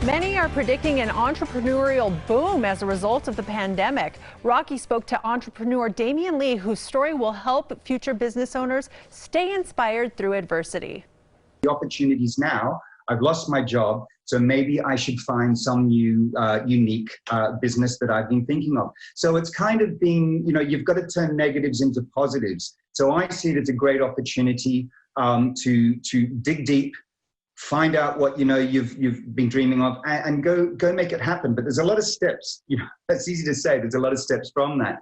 Many are predicting an entrepreneurial boom as a result of the pandemic. Rocky spoke to entrepreneur Damien Lee, whose story will help future business owners stay inspired through adversity. The opportunities now, I've lost my job, so maybe I should find some new unique business that I've been thinking of. So it's kind of been, you've got to turn negatives into positives. So I see it as a great opportunity to dig deep, find out what you've been dreaming of, and go make it happen. But there's a lot of steps. It's easy to say. There's a lot of steps from that.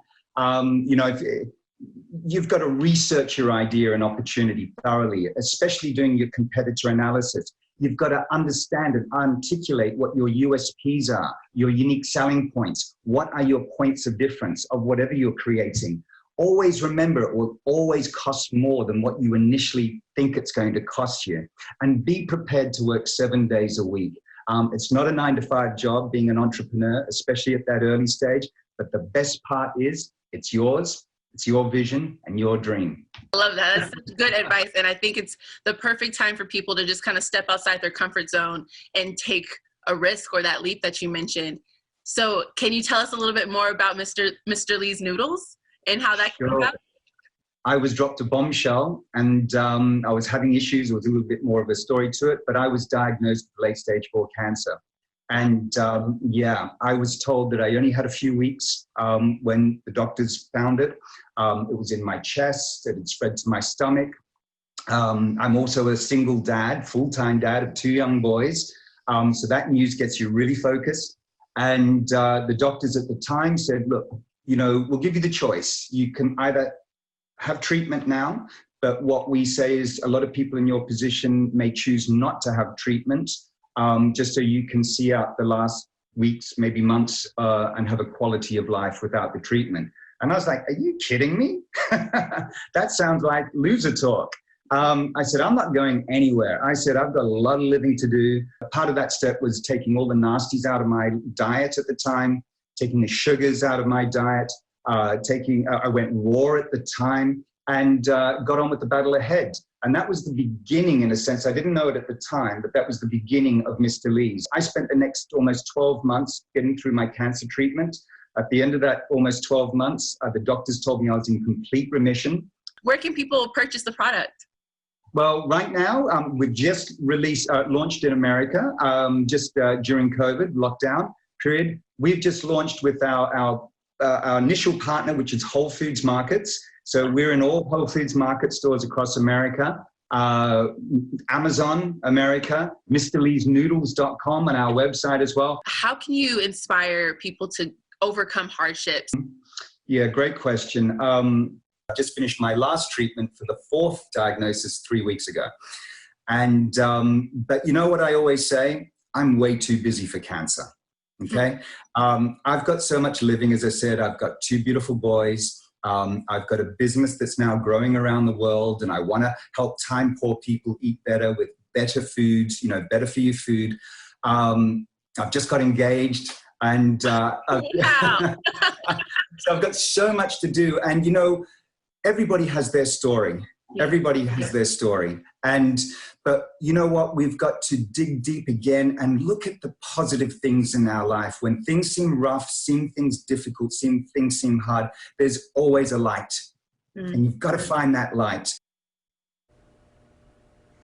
You've got to research your idea and opportunity thoroughly, especially doing your competitor analysis. You've got to understand and articulate what your USPs are, your unique selling points. What are your points of difference of whatever you're creating? Always remember, it will always cost more than what you initially think it's going to cost you. And be prepared to work 7 days a week. It's not a 9-to-5 job being an entrepreneur, especially at that early stage. But the best part is it's yours. It's your vision and your dream. I love that. That's such good advice. And I think it's the perfect time for people to just kind of step outside their comfort zone and take a risk or that leap that you mentioned. So can you tell us a little bit more about Mr. Lee's Noodles and how that came about? I was dropped a bombshell and I was having issues. There was a little bit more of a story to it, but I was diagnosed with late stage 4 cancer. And I was told that I only had a few weeks when the doctors found it. It was in my chest, it had spread to my stomach. I'm also a single dad, full-time dad of 2 young boys. So that news gets you really focused. And the doctors at the time said, look, we'll give you the choice. You can either have treatment now, but what we say is a lot of people in your position may choose not to have treatment, just so you can see out the last weeks, maybe months, and have a quality of life without the treatment. And I was like, are you kidding me? That sounds like loser talk. I said, I'm not going anywhere. I said, I've got a lot of living to do. Part of that step was taking all the nasties out of my diet at the time, taking the sugars out of my diet, I went raw at the time, and got on with the battle ahead. And that was the beginning, in a sense. I didn't know it at the time, but that was the beginning of Mr. Lee's. I spent the next almost 12 months getting through my cancer treatment. At the end of that almost 12 months, the doctors told me I was in complete remission. Where can people purchase the product? Well, right now, we've just launched in America, just during COVID lockdown period. We've just launched with our initial partner, which is Whole Foods Markets. So we're in all Whole Foods Market stores across America, Amazon America, MrLee'sNoodles.com on our website as well. How can you inspire people to overcome hardships? Yeah, great question. I just finished my last treatment for the 4th diagnosis 3 weeks ago. And, but you know what I always say? I'm way too busy for cancer. Okay. I've got so much living, as I said. I've got 2 beautiful boys. I've got a business that's now growing around the world, and I want to help time poor people eat better with better foods, better for you food. I've just got engaged, and so I've got so much to do. And, everybody has their story. Yeah. Everybody has their story. But you know what? We've got to dig deep again and look at the positive things in our life. When things seem rough, things difficult, things seem hard, there's always a light. And you've got to find that light.